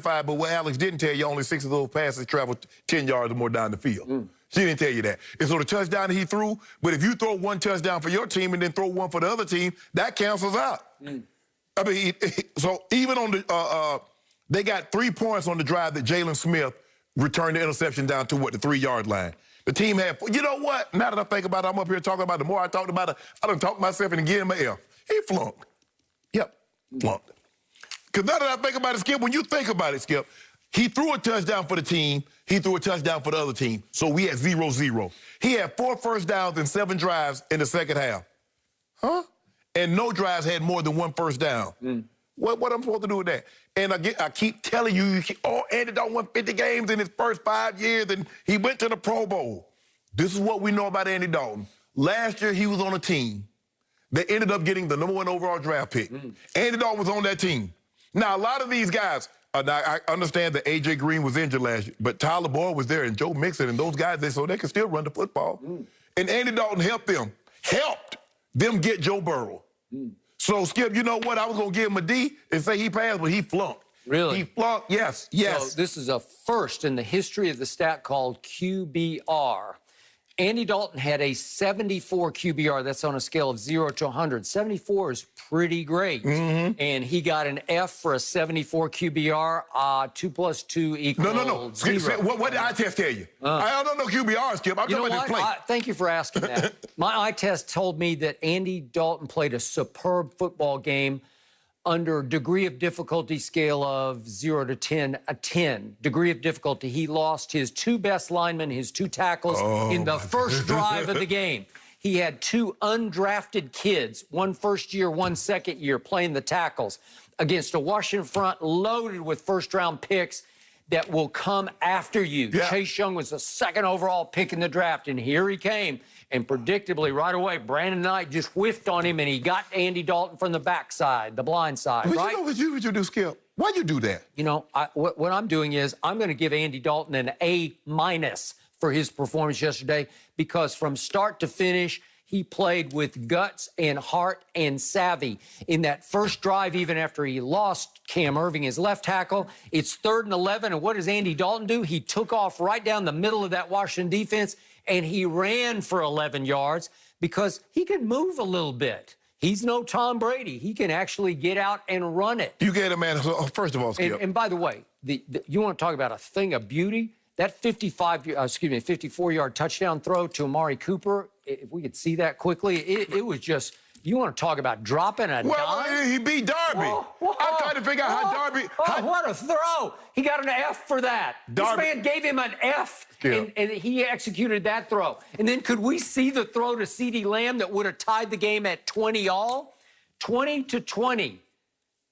but what Alex didn't tell you, only 6 of those passes traveled 10 yards or more down the field. She didn't tell you that. And so the touchdown he threw, but if you throw one touchdown for your team and then throw one for the other team, that cancels out. I mean, so even on the, they got 3 points on the drive that Jalen Smith returned the interception down to, the 3-yard line. The team had, you know what? Now that I think about it, I'm up here talking about it. The more I talked about it, I done talked myself into giving him an F. He flunked. Yep, flunked. Because now that I think about it, Skip, when you think about it, Skip, he threw a touchdown for the team. He threw a touchdown for the other team. So we had 0-0. He had 4 first downs and 7 drives in the second half. And no drives had more than 1 first down. What I'm supposed to do with that? And I keep telling you, Andy Dalton won 50 games in his first 5 years, and he went to the Pro Bowl. This is what we know about Andy Dalton. Last year, he was on a team that ended up getting the #1 overall draft pick. Andy Dalton was on that team. Now, a lot of these guys, now I understand that A.J. Green was injured last year, but Tyler Boyd was there and Joe Mixon and those guys, so they could still run the football. And Andy Dalton helped them get Joe Burrow. So, Skip, you know what? I was going to give him a D and say he passed, but he flunked. Really? He flunked, yes. So this is a first in the history of the stat called QBR. Andy Dalton had a 74 QBR. That's on a scale of 0 to 100. 74 is pretty great. And he got an F for a 74 QBR. 2 plus 2 equals No. Skip, 0. what did eye test tell you? I don't know QBR, Skip. I'm talking about this play. Thank you for asking that. My eye test told me that Andy Dalton played a superb football game under degree of difficulty scale of 0 to 10, a 10. Degree of difficulty. He lost his 2 best linemen, his 2 tackles in the first drive of the game. He had 2 undrafted kids, 1 first year, 1 second year, playing the tackles against a Washington front loaded with first-round picks that will come after you. Chase Young was the 2nd overall pick in the draft, and here he came. And predictably, right away, Brandon Knight just whiffed on him, and he got Andy Dalton from the backside, the blind side, But right? you know what you do, Skip? Why'd you do that? You know, what I'm doing is I'm going to give Andy Dalton an A- for his performance yesterday because from start to finish, he played with guts and heart and savvy. In that first drive, even after he lost Cam Irving, his left tackle, it's 3rd and 11, and what does Andy Dalton do? He took off right down the middle of that Washington defense, and he ran for 11 yards because he can move a little bit. He's no Tom Brady. He can actually get out and run it. You get it, man. So, first of all, Skip. And by the way, you want to talk about a thing of beauty? That 54-yard touchdown throw to Amari Cooper, if we could see that quickly, it was just, you want to talk about dropping a dime? He beat Darby. I'm trying to figure out how Darby... what a throw. He got an F for that. This man gave him an F, and he executed that throw. And then could we see the throw to CeeDee Lamb that would have tied the game at 20-all? 20-20.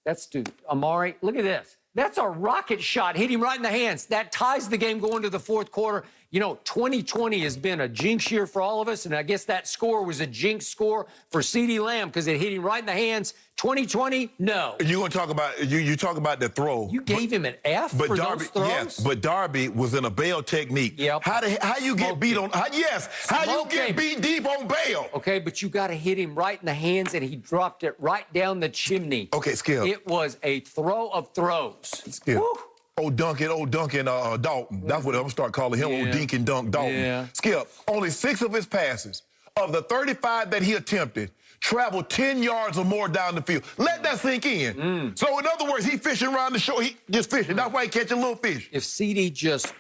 That's to Amari. Look at this. That's a rocket shot. Hit him right in the hands. That ties the game going to the 4th quarter. You know, 2020 has been a jinx year for all of us, and I guess that score was a jinx score for CeeDee Lamb because it hit him right in the hands. 2020, no. You're going to talk about, you talk about the throw. You gave him an F for those throws? Yes, but Darby was in a bail technique. Yep. How you get beat on, how you get beat deep on bail? Okay, but you got to hit him right in the hands, and he dropped it right down the chimney. Okay, Skip. It was a throw of throws. Skip. Woo. Old Duncan Dalton. That's what I'm going to start calling him, Old Dink and Dunk Dalton. Skip, only 6 of his passes, of the 35 that he attempted, traveled 10 yards or more down the field. Let that sink in. So, in other words, he fishing around the shore. He just fishing. That's why he catching little fish. If CeeDee just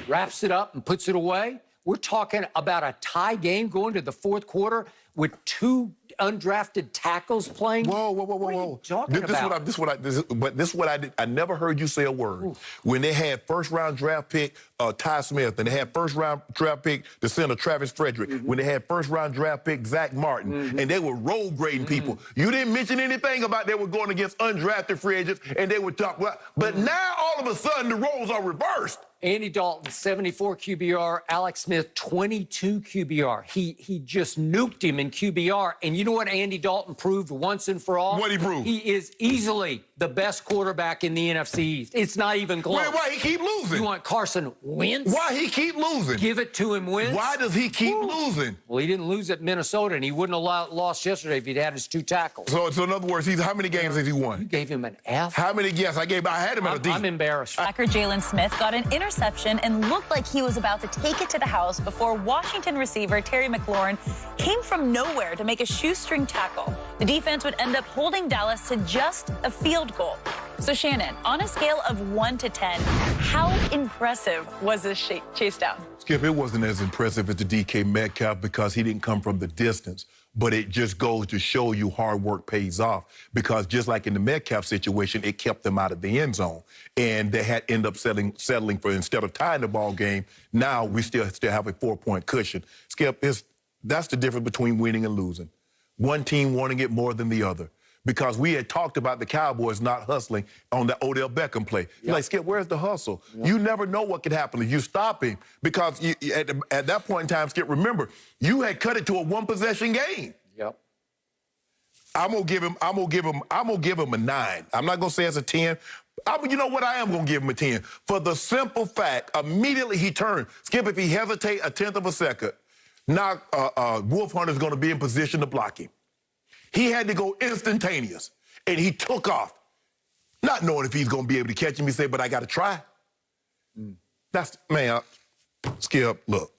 wraps it up and puts it away, we're talking about a tie game going to the 4th quarter with 2 undrafted tackles playing. Whoa. What are you talking about? This is what I did. I never heard you say a word. When they had first-round draft pick Ty Smith, and they had first-round draft pick the center Travis Frederick, when they had first-round draft pick Zach Martin, and they were road grading people. You didn't mention anything about they were going against undrafted free agents, and they would talk. But now, all of a sudden, the roles are reversed. Andy Dalton, 74 QBR. Alex Smith, 22 QBR. He just nuked him in QBR. And you know what Andy Dalton proved once and for all? What he proved? He is easily the best quarterback in the NFC East. It's not even close. Wait, why he keep losing? You want Carson Wentz? Why he keep losing? Give it to him, Wentz. Why does he keep losing? Well, he didn't lose at Minnesota, and he wouldn't have lost yesterday if he'd had his 2 tackles. So in other words, how many games has he won? You gave him an F? How many? Yes, I had him at a D. I'm embarrassed. Backer Jalen Smith got an interception and looked like he was about to take it to the house before Washington receiver Terry McLaurin came from nowhere to make a shoestring tackle. The defense would end up holding Dallas to just a field goal. So, Shannon, on a scale of 1 to 10, how impressive was this chase down? Skip, it wasn't as impressive as the DK Metcalf because he didn't come from the distance. But it just goes to show you hard work pays off because just like in the Metcalf situation, it kept them out of the end zone. And they had end up settling for, instead of tying the ball game, now we still have a 4-point cushion. Skip, that's the difference between winning and losing. One team wanting it more than the other. Because we had talked about the Cowboys not hustling on the Odell Beckham play. You're like, Skip, where's the hustle? You never know what could happen if you stop him. Because at that point in time, Skip, remember, you had cut it to a 1-possession game. Yep. I'm gonna give him a 9. I'm not gonna say it's a 10. You know what? I am gonna give him a 10. For the simple fact, immediately he turned. Skip, if he hesitate a 1/10 of a second, now Wolf Hunter's gonna be in position to block him. He had to go instantaneous, and he took off, not knowing if he's going to be able to catch him. He said, but I got to try. Skip, look.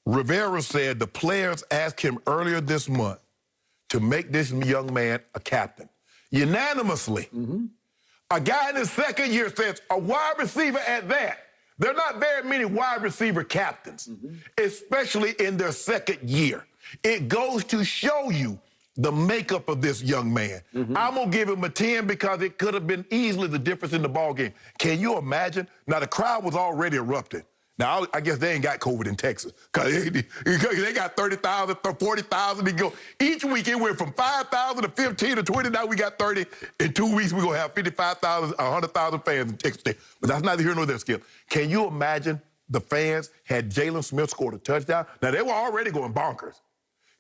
Rivera said the players asked him earlier this month to make this young man a captain. Unanimously. A guy in his second year says, a wide receiver at that. There are not very many wide receiver captains, especially in their second year. It goes to show you the makeup of this young man. I'm going to give him a 10 because it could have been easily the difference in the ball game. Can you imagine? Now, the crowd was already erupting. Now, I guess they ain't got COVID in Texas because they got 30,000, 40,000. Each week it went from 5,000 to 15 to 20. Now we got 30. In 2 weeks, we're going to have 55,000, 100,000 fans in Texas State. But that's neither here nor there, Skip. Can you imagine the fans had Jalen Smith scored a touchdown? Now, they were already going bonkers.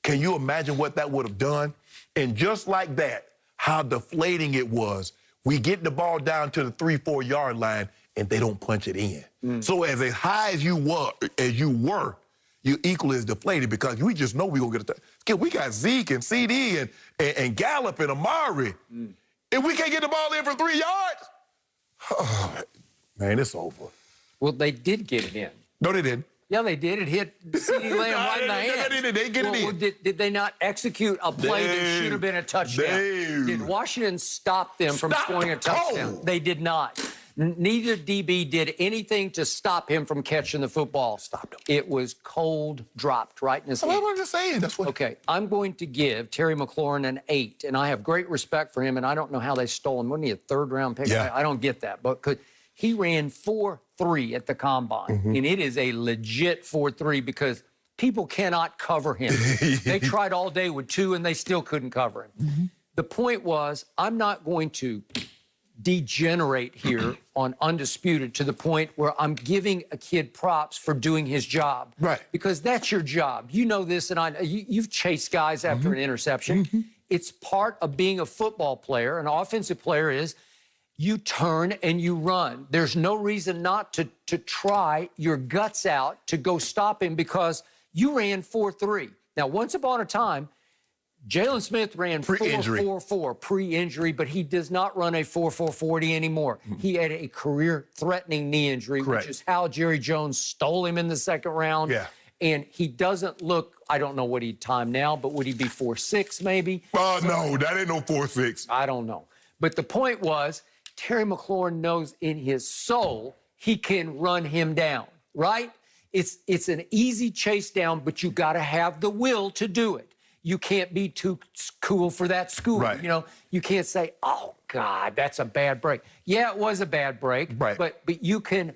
Can you imagine what that would have done? And just like that, how deflating it was. We get the ball down to the 3-4 yard line, and they don't punch it in. So as high as you were, you equally as deflated because we just know we're going to get a touchdown. We got Zeke and CD and Gallup and Amari. And we can't get the ball in for 3 yards? Oh, man, it's over. Well, they did get it in. No, they didn't. Yeah, they did. It hit CD Lamb right in the hand. They get it in. Did they not execute a play that should have been a touchdown? Did Washington stop them from scoring a touchdown? They did not. Neither DB did anything to stop him from catching the football. Stopped him. It was cold, dropped right in his hand. That's what I'm just saying. That's what. Okay, I'm going to give Terry McLaurin an 8, and I have great respect for him, and I don't know how they stole him. Wasn't he a 3rd-round pick? Yeah. I don't get that, but he ran 4.3 at the combine, and it is a legit 4.3 because people cannot cover him. They tried all day with 2, and they still couldn't cover him. The point was, I'm not going to degenerate here on Undisputed to the point where I'm giving a kid props for doing his job. Right. Because that's your job. You know this, and you've chased guys after an interception. It's part of being a football player. An offensive player is you turn and you run. There's no reason not to try your guts out to go stop him because you ran 4.3. Now, once upon a time, Jalen Smith ran 4.44 pre-injury, but he does not run a 4.440 anymore. He had a career-threatening knee injury, which is how Jerry Jones stole him in the 2nd round. Yeah. And he doesn't look, I don't know what he'd time now, but would he be 4.6 maybe? Oh, no, that ain't no 4.6. I don't know. But the point was, Terry McLaurin knows in his soul he can run him down, right? It's an easy chase down, but you got to have the will to do it. You can't be too cool for that school. Right. You know, you can't say, oh, God, that's a bad break. Yeah, it was a bad break, right. but you can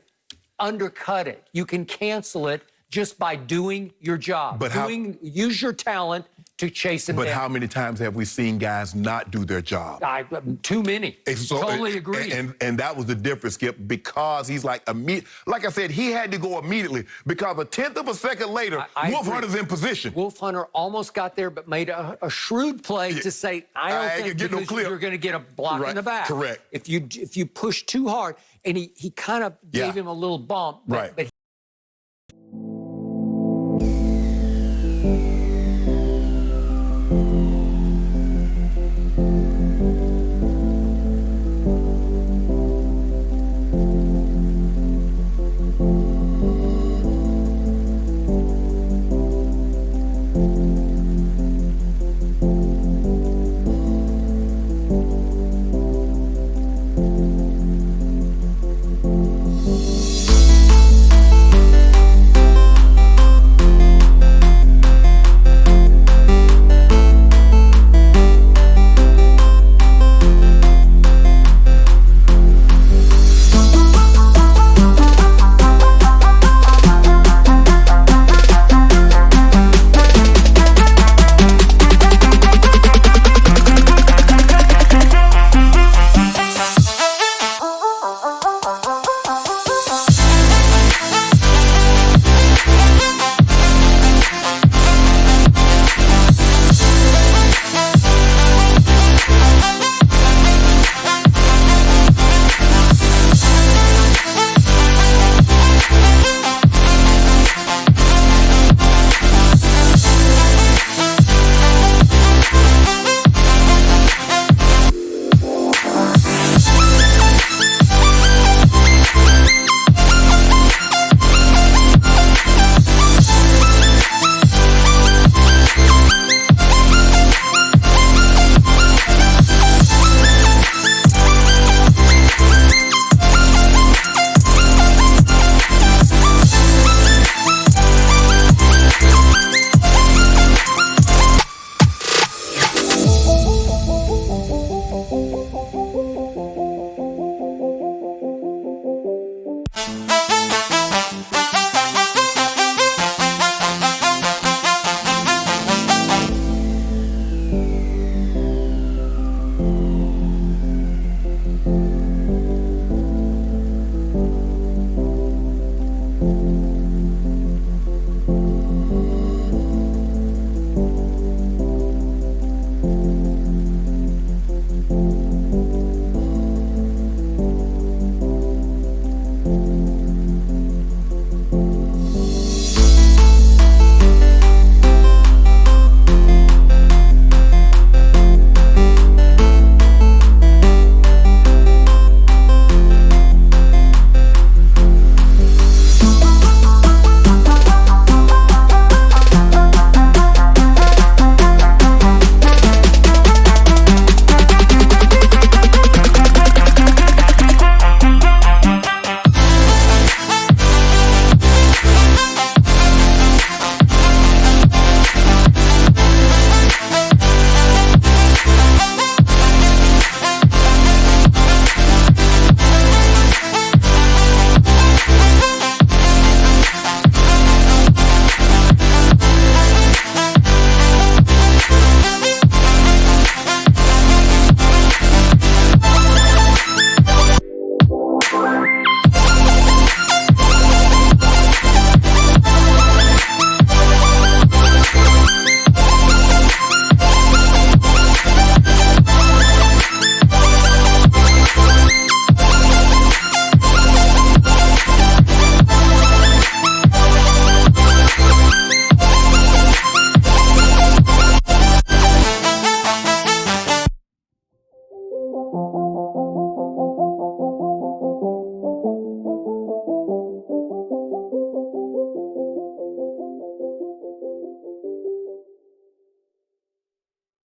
undercut it. You can cancel it just by doing your job. But use your talent, to chase him But down. how many times have we seen guys not do their job? Too many. So, Totally agree. And that was the difference, Skip, because he's like I said, he had to go immediately because a tenth of a second later, Wolf Hunter's in position. Wolf Hunter almost got there, but made a shrewd play to say, I don't think get no clip. you're going to get a block in the back. Correct. If you push too hard, and he kind of gave him a little bump. Right. But